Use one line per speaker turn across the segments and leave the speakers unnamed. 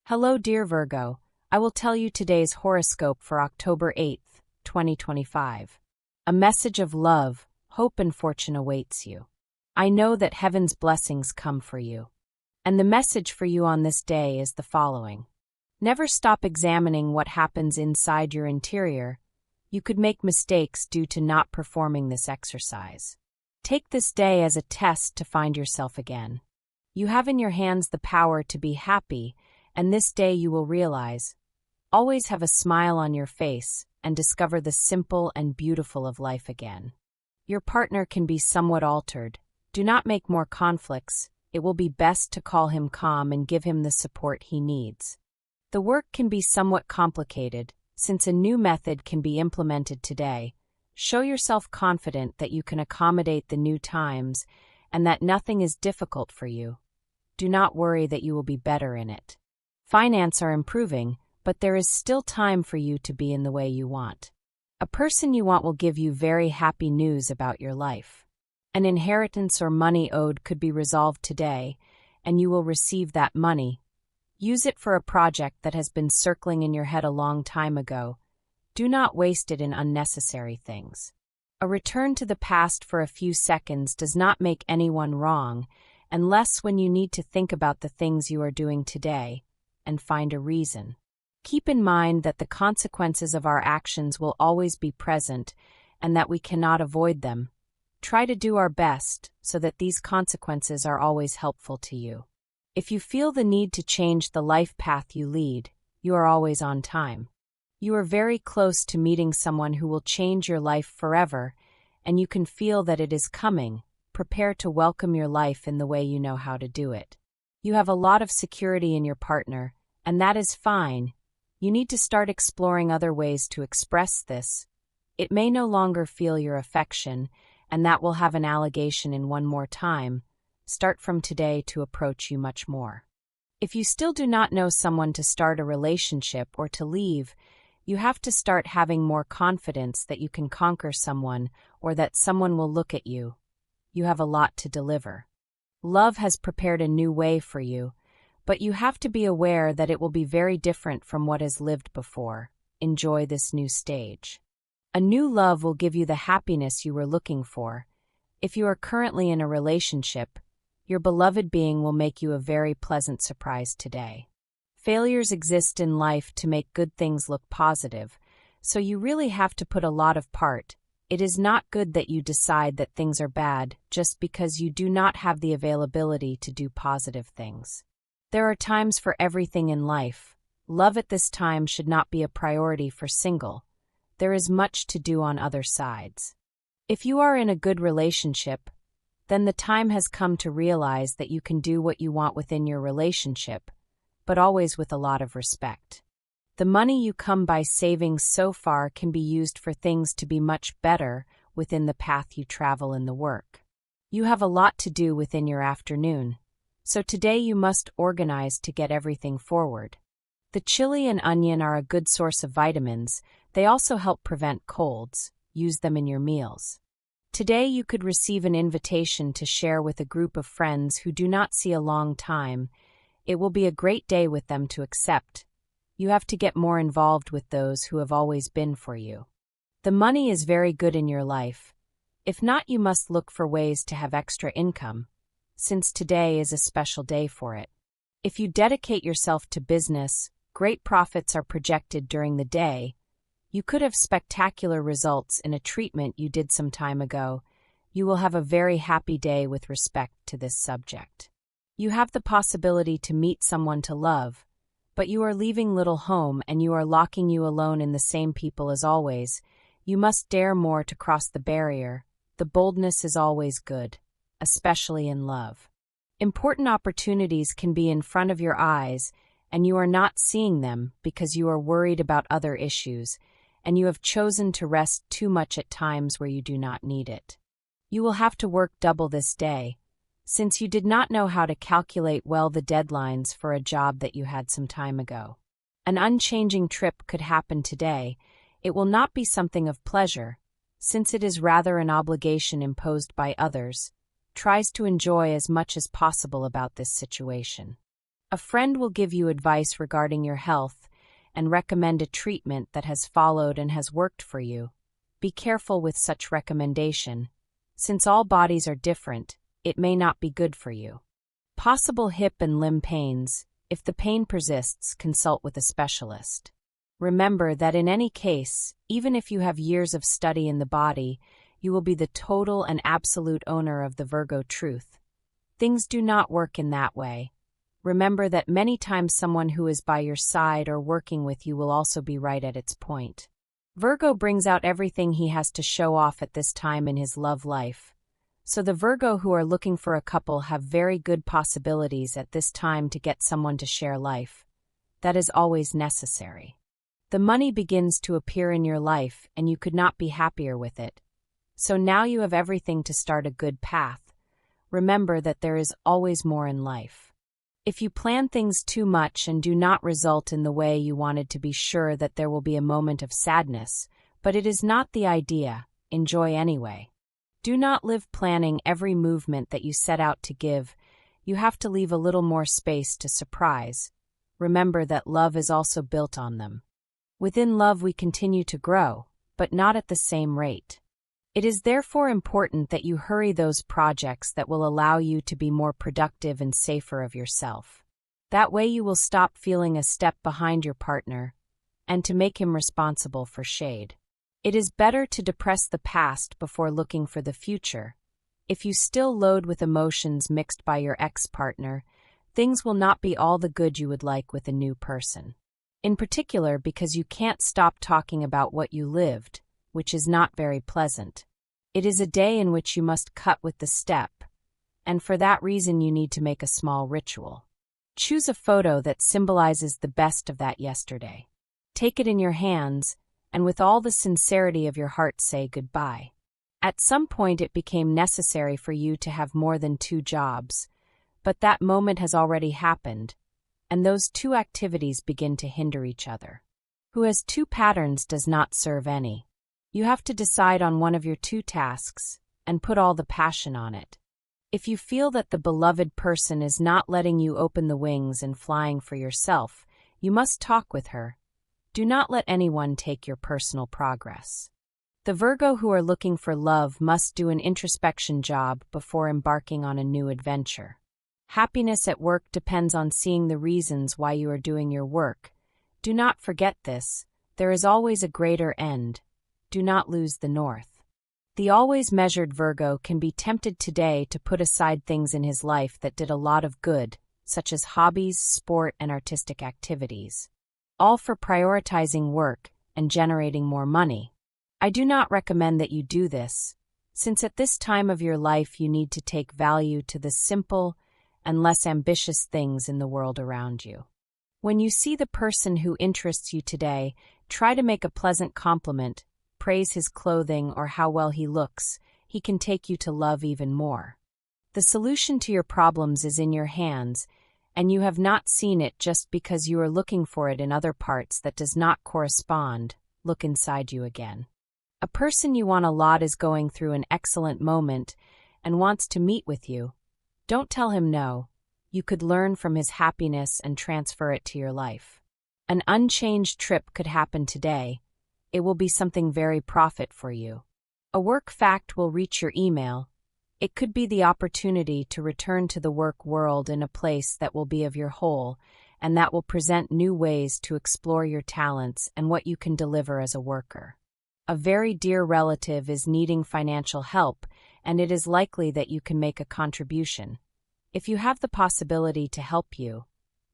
Hello, dear Virgo. I will tell you today's horoscope for October 8th, 2025. A message of love, hope, and fortune awaits you. I know that heaven's blessings come for you. And the message for you on this day is the following. Never stop examining what happens inside your interior. You could make mistakes due to not performing this exercise. Take this day as a test to find yourself again. You have in your hands the power to be happy, and this day you will realize. Always have a smile on your face and discover the simple and beautiful of life again. Your partner can be somewhat altered. Do not make more conflicts. It will be best to call him calm and give him the support he needs. The work can be somewhat complicated, since a new method can be implemented today. Show yourself confident that you can accommodate the new times and that nothing is difficult for you. Do not worry that you will be better in it. Finance are improving, but there is still time for you to be in the way you want. A person you want will give you very happy news about your life. An inheritance or money owed could be resolved today, and you will receive that money. Use it for a project that has been circling in your head a long time ago. Do not waste it in unnecessary things. A return to the past for a few seconds does not make anyone wrong, unless when you need to think about the things you are doing today and find a reason. Keep in mind that the consequences of our actions will always be present and that we cannot avoid them. Try to do our best so that these consequences are always helpful to you. If you feel the need to change the life path you lead, you are always on time. You are very close to meeting someone who will change your life forever, and you can feel that it is coming. Prepare to welcome your life in the way you know how to do it. You have a lot of security in your partner, and that is fine. You need to start exploring other ways to express this. It may no longer feel your affection, and that will have an allegation in one more time. Start from today to approach you much more. If you still do not know someone to start a relationship or to leave, you have to start having more confidence that you can conquer someone or that someone will look at you. You have a lot to deliver. Love has prepared a new way for you, but you have to be aware that it will be very different from what has lived before. Enjoy this new stage. A new love will give you the happiness you were looking for. If you are currently in a relationship, your beloved being will make you a very pleasant surprise today. Failures exist in life to make good things look positive, so you really have to put a lot of part. It is not good that you decide that things are bad just because you do not have the availability to do positive things. There are times for everything in life. Love at this time should not be a priority for single. There is much to do on other sides. If you are in a good relationship, then the time has come to realize that you can do what you want within your relationship, but always with a lot of respect. The money you come by saving so far can be used for things to be much better within the path you travel in the work. You have a lot to do within your afternoon, so today you must organize to get everything forward. The chili and onion are a good source of vitamins. They also help prevent colds. Use them in your meals. Today you could receive an invitation to share with a group of friends who do not see a long time. It will be a great day with them to accept. You have to get more involved with those who have always been for you. The money is very good in your life. If not, you must look for ways to have extra income, since today is a special day for it. If you dedicate yourself to business, great profits are projected during the day. You could have spectacular results in a treatment you did some time ago. You will have a very happy day with respect to this subject. You have the possibility to meet someone to love, but you are leaving little home and you are locking you alone in the same people as always. You must dare more to cross the barrier. The boldness is always good, especially in love. Important opportunities can be in front of your eyes, and you are not seeing them because you are worried about other issues, and you have chosen to rest too much at times where you do not need it. You will have to work double this day, since you did not know how to calculate well the deadlines for a job that you had some time ago. An unchanging trip could happen today. It will not be something of pleasure, since it is rather an obligation imposed by others. Tries to enjoy as much as possible about this situation. A friend will give you advice regarding your health and recommend a treatment that has followed and has worked for you. Be careful with such recommendation. Since all bodies are different, it may not be good for you. Possible hip and limb pains. If the pain persists, consult with a specialist. Remember that in any case, even if you have years of study in the body, you will be the total and absolute owner of the Virgo truth. Things do not work in that way. Remember that many times someone who is by your side or working with you will also be right at its point. Virgo brings out everything he has to show off at this time in his love life. So the Virgo who are looking for a couple have very good possibilities at this time to get someone to share life. That is always necessary. The money begins to appear in your life and you could not be happier with it. So now you have everything to start a good path. Remember that there is always more in life. If you plan things too much and do not result in the way you wanted, to be sure that there will be a moment of sadness, but it is not the idea. Enjoy anyway. Do not live planning every movement that you set out to give. You have to leave a little more space to surprise. Remember that love is also built on them. Within love we continue to grow, but not at the same rate. It is therefore important that you hurry those projects that will allow you to be more productive and safer of yourself. That way you will stop feeling a step behind your partner, and to make him responsible for shade. It is better to depress the past before looking for the future. If you still load with emotions mixed by your ex-partner, things will not be all the good you would like with a new person. In particular because you can't stop talking about what you lived, which is not very pleasant. It is a day in which you must cut with the step, and for that reason you need to make a small ritual. Choose a photo that symbolizes the best of that yesterday. Take it in your hands, and with all the sincerity of your heart say goodbye. At some point it became necessary for you to have more than 2 jobs, but that moment has already happened, and those 2 activities begin to hinder each other. Who has 2 patterns does not serve any. You have to decide on one of your 2 tasks, and put all the passion on it. If you feel that the beloved person is not letting you open the wings and flying for yourself, you must talk with her. Do not let anyone take your personal progress. The Virgo who are looking for love must do an introspection job before embarking on a new adventure. Happiness at work depends on seeing the reasons why you are doing your work. Do not forget this. There is always a greater end. Do not lose the north. The always measured Virgo can be tempted today to put aside things in his life that did a lot of good, such as hobbies, sport, and artistic activities. All for prioritizing work and generating more money. I do not recommend that you do this, since at this time of your life you need to take value to the simple and less ambitious things in the world around you. When you see the person who interests you today, try to make a pleasant compliment, praise his clothing or how well he looks. He can take you to love even more. The solution to your problems is in your hands, and you have not seen it just because you are looking for it in other parts that does not correspond. Look inside you again. A person you want a lot is going through an excellent moment and wants to meet with you. Don't tell him no. You could learn from his happiness and transfer it to your life. An unchanged trip could happen today. It will be something very profit for you. A work fact will reach your email. It could be the opportunity to return to the work world in a place that will be of your whole, and that will present new ways to explore your talents and what you can deliver as a worker. A very dear relative is needing financial help, and it is likely that you can make a contribution. If you have the possibility to help you,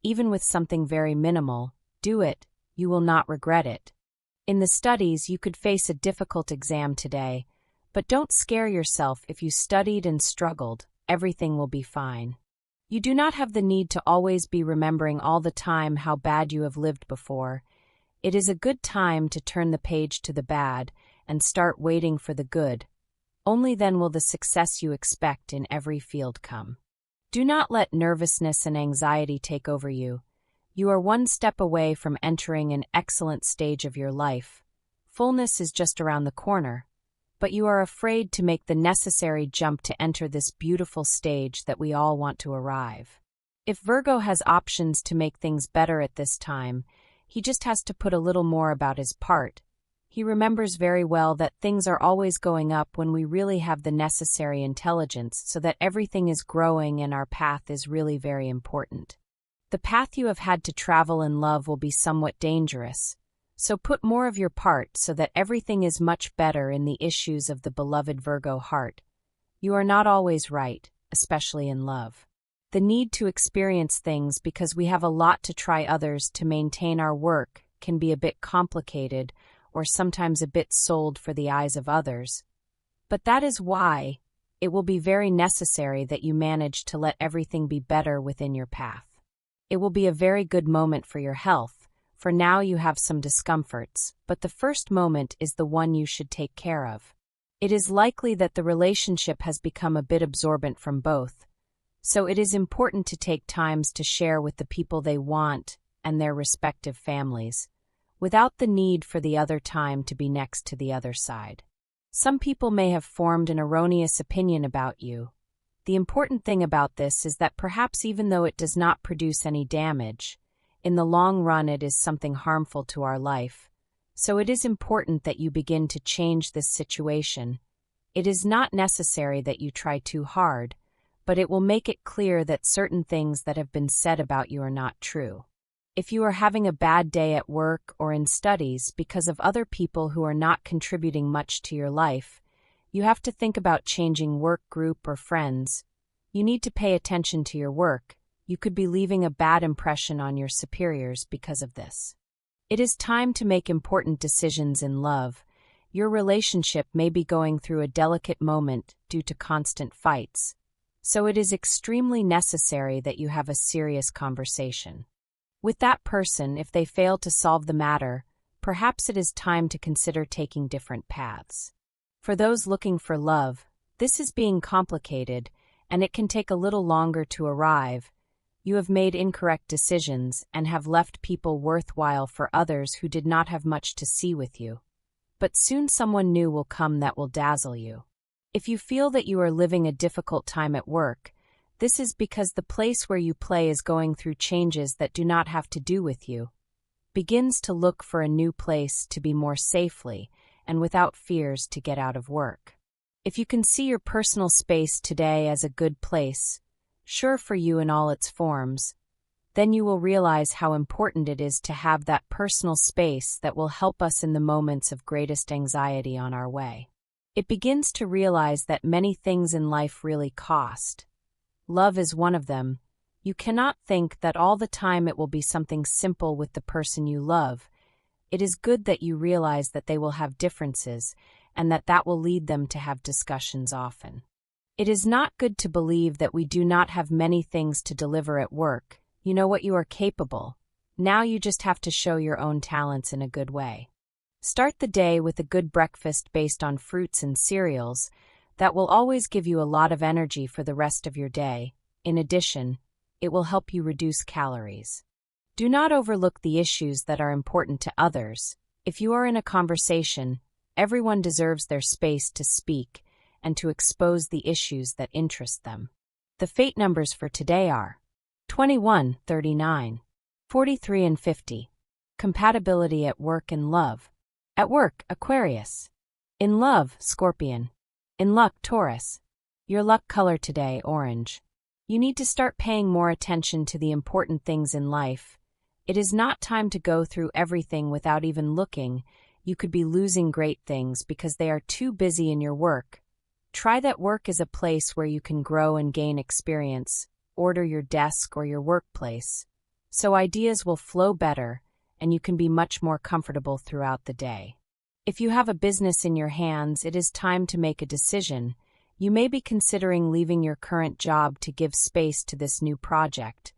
even with something very minimal, do it. You will not regret it. In the studies, you could face a difficult exam today, but don't scare yourself. If you studied and struggled, everything will be fine. You do not have the need to always be remembering all the time how bad you have lived before. It is a good time to turn the page to the bad and start waiting for the good. Only then will the success you expect in every field come. Do not let nervousness and anxiety take over you. You are one step away from entering an excellent stage of your life. Fullness is just around the corner, but you are afraid to make the necessary jump to enter this beautiful stage that we all want to arrive. If Virgo has options to make things better at this time, he just has to put a little more about his part. He remembers very well that things are always going up when we really have the necessary intelligence so that everything is growing and our path is really very important. The path you have had to travel in love will be somewhat dangerous, so put more of your part so that everything is much better in the issues of the beloved Virgo heart. You are not always right, especially in love. The need to experience things because we have a lot to try others to maintain our work can be a bit complicated or sometimes a bit sold for the eyes of others. But that is why it will be very necessary that you manage to let everything be better within your path. It will be a very good moment for your health, for now you have some discomforts, but the first moment is the one you should take care of. It is likely that the relationship has become a bit absorbent from both, so it is important to take times to share with the people they want and their respective families, without the need for the other time to be next to the other side. Some people may have formed an erroneous opinion about you. The important thing about this is that perhaps even though it does not produce any damage, in the long run it is something harmful to our life. So it is important that you begin to change this situation. It is not necessary that you try too hard, but it will make it clear that certain things that have been said about you are not true. If you are having a bad day at work or in studies because of other people who are not contributing much to your life, you have to think about changing work group or friends. You need to pay attention to your work. You could be leaving a bad impression on your superiors because of this. It is time to make important decisions in love. Your relationship may be going through a delicate moment due to constant fights, so it is extremely necessary that you have a serious conversation with that person. If they fail to solve the matter, perhaps it is time to consider taking different paths. For those looking for love, this is being complicated, and it can take a little longer to arrive. You have made incorrect decisions and have left people worthwhile for others who did not have much to see with you. But soon someone new will come that will dazzle you. If you feel that you are living a difficult time at work, this is because the place where you play is going through changes that do not have to do with you. Begins to look for a new place to be more safely and without fears to get out of work. If you can see your personal space today as a good place, sure for you in all its forms, then you will realize how important it is to have that personal space that will help us in the moments of greatest anxiety on our way. It begins to realize that many things in life really cost. Love is one of them. You cannot think that all the time it will be something simple with the person you love. It is good that you realize that they will have differences and that will lead them to have discussions often. It is not good to believe that we do not have many things to deliver at work. You know what you are capable. Now you just have to show your own talents in a good way. Start the day with a good breakfast based on fruits and cereals. That will always give you a lot of energy for the rest of your day. In addition, it will help you reduce calories. Do not overlook the issues that are important to others. If you are in a conversation, everyone deserves their space to speak and to expose the issues that interest them. The fate numbers for today are 21, 39, 43, and 50. Compatibility at work and love. At work, Aquarius. In love, Scorpion. In luck, Taurus. Your luck color today, orange. You need to start paying more attention to the important things in life. It is not time to go through everything without even looking. You could be losing great things because they are too busy in your work. Try that work is a place where you can grow and gain experience. Order your desk or your workplace, so ideas will flow better and you can be much more comfortable throughout the day. If you have a business in your hands, it is time to make a decision. You may be considering leaving your current job to give space to this new project.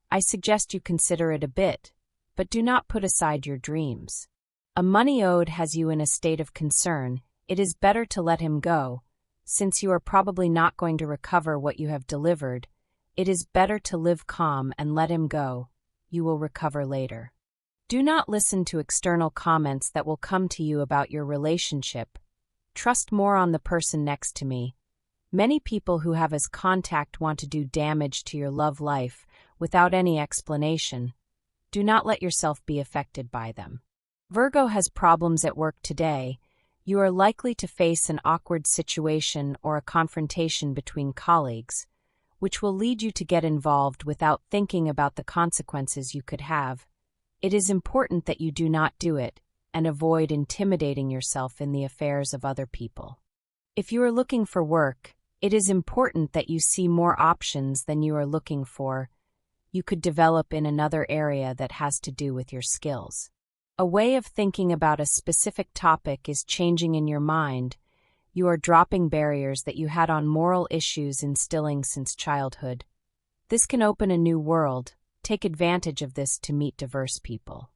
I suggest you consider it a bit, but do not put aside your dreams. A money owed has you in a state of concern. It is better to let him go. Since you are probably not going to recover what you have delivered, it is better to live calm and let him go. You will recover later. Do not listen to external comments that will come to you about your relationship. Trust more on the person next to me. Many people who have as contact want to do damage to your love life, without any explanation. Do not let yourself be affected by them. Virgo has problems at work today. You are likely to face an awkward situation or a confrontation between colleagues, which will lead you to get involved without thinking about the consequences you could have. It is important that you do not do it and avoid intimidating yourself in the affairs of other people. If you are looking for work, it is important that you see more options than you are looking for. You could develop in another area that has to do with your skills. A way of thinking about a specific topic is changing in your mind. You are dropping barriers that you had on moral issues instilling since childhood. This can open a new world. Take advantage of this to meet diverse people.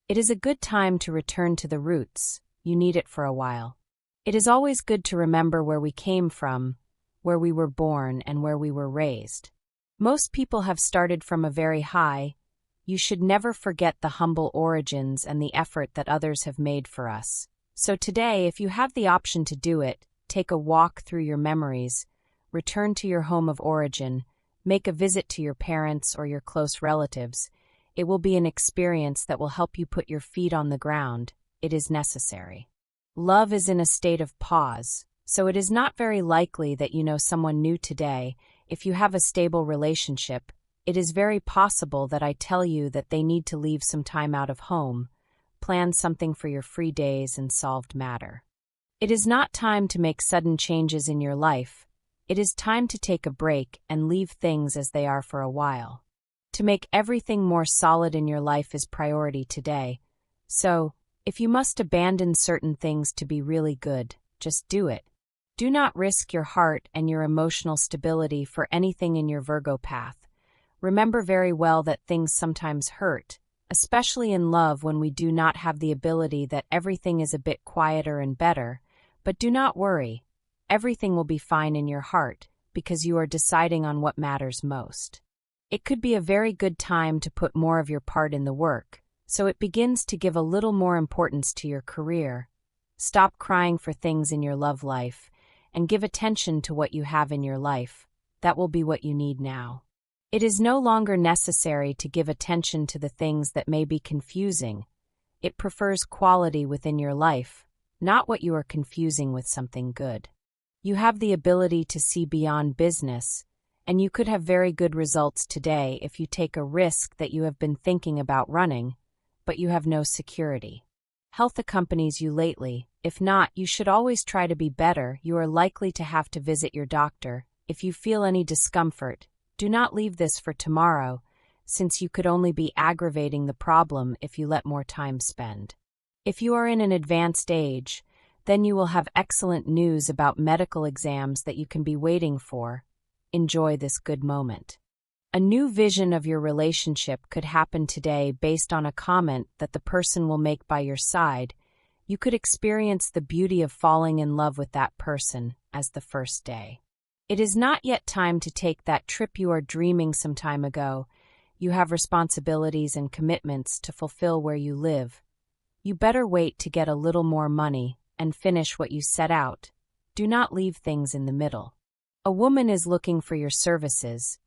It is a good time to return to the roots. You need it for a while. It is always good to remember where we came from, where we were born, and where we were raised. Most people have started from a very high. You should never forget the humble origins and the effort that others have made for us. So today, if you have the option to do it, take a walk through your memories, return to your home of origin, make a visit to your parents or your close relatives. It will be an experience that will help you put your feet on the ground. It is necessary. Love is in a state of pause, so it is not very likely that you know someone new today. If you have a stable relationship, it is very possible that I tell you that they need to leave some time out of home, plan something for your free days, and solved matter. It is not time to make sudden changes in your life. It is time to take a break and leave things as they are for a while. To make everything more solid in your life is priority today. So, if you must abandon certain things to be really good, just do it. Do not risk your heart and your emotional stability for anything in your Virgo path. Remember very well that things sometimes hurt, especially in love when we do not have the ability that everything is a bit quieter and better. But do not worry. Everything will be fine in your heart because you are deciding on what matters most. It could be a very good time to put more of your part in the work, so it begins to give a little more importance to your career. Stop crying for things in your love life and give attention to what you have in your life. That will be what you need now. It is no longer necessary to give attention to the things that may be confusing. It prefers quality within your life, not what you are confusing with something good. You have the ability to see beyond business, and you could have very good results today if you take a risk that you have been thinking about running, but you have no security. Health accompanies you lately. If not, you should always try to be better. You are likely to have to visit your doctor. If you feel any discomfort, do not leave this for tomorrow, since you could only be aggravating the problem if you let more time spend. If you are in an advanced age, then you will have excellent news about medical exams that you can be waiting for. Enjoy this good moment. A new vision of your relationship could happen today based on a comment that the person will make by your side. You could experience the beauty of falling in love with that person as the first day. It is not yet time to take that trip you are dreaming some time ago. You have responsibilities and commitments to fulfill where you live. You better wait to get a little more money and finish what you set out. Do not leave things in the middle. A woman is looking for your services.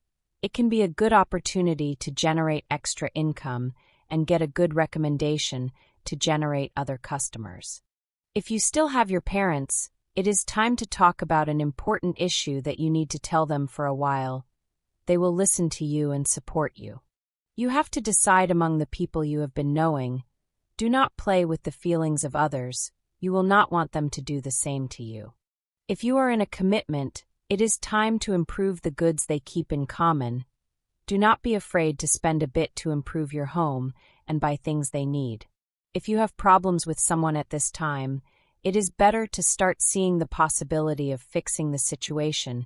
It can be a good opportunity to generate extra income and get a good recommendation to generate other customers. If you still have your parents, it is time to talk about an important issue that you need to tell them for a while. They will listen to you and support you. You have to decide among the people you have been knowing. Do not play with the feelings of others. You will not want them to do the same to you. If you are in a commitment, it is time to improve the goods they keep in common. Do not be afraid to spend a bit to improve your home and buy things they need. If you have problems with someone at this time, it is better to start seeing the possibility of fixing the situation.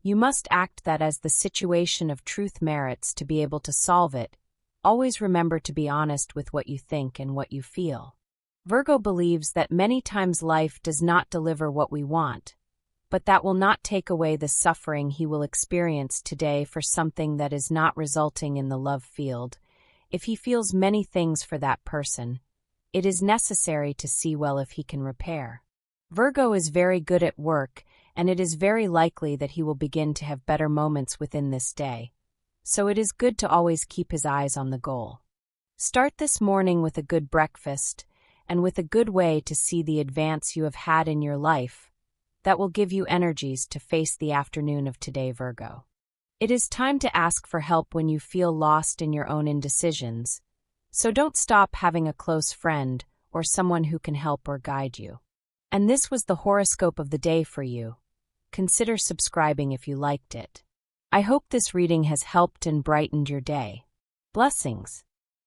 You must act that as the situation of truth merits to be able to solve it. Always remember to be honest with what you think and what you feel. Virgo believes that many times life does not deliver what we want, but that will not take away the suffering he will experience today for something that is not resulting in the love field. If he feels many things for that person, it is necessary to see well if he can repair. Virgo is very good at work, and it is very likely that he will begin to have better moments within this day. so it is good to always keep his eyes on the goal. Start this morning with a good breakfast and with a good way to see the advance you have had in your life that will give you energies to face the afternoon of today, Virgo. It is time to ask for help when you feel lost in your own indecisions, so don't stop having a close friend or someone who can help or guide you. And this was the horoscope of the day for you. Consider subscribing if you liked it. I hope this reading has helped and brightened your day. Blessings.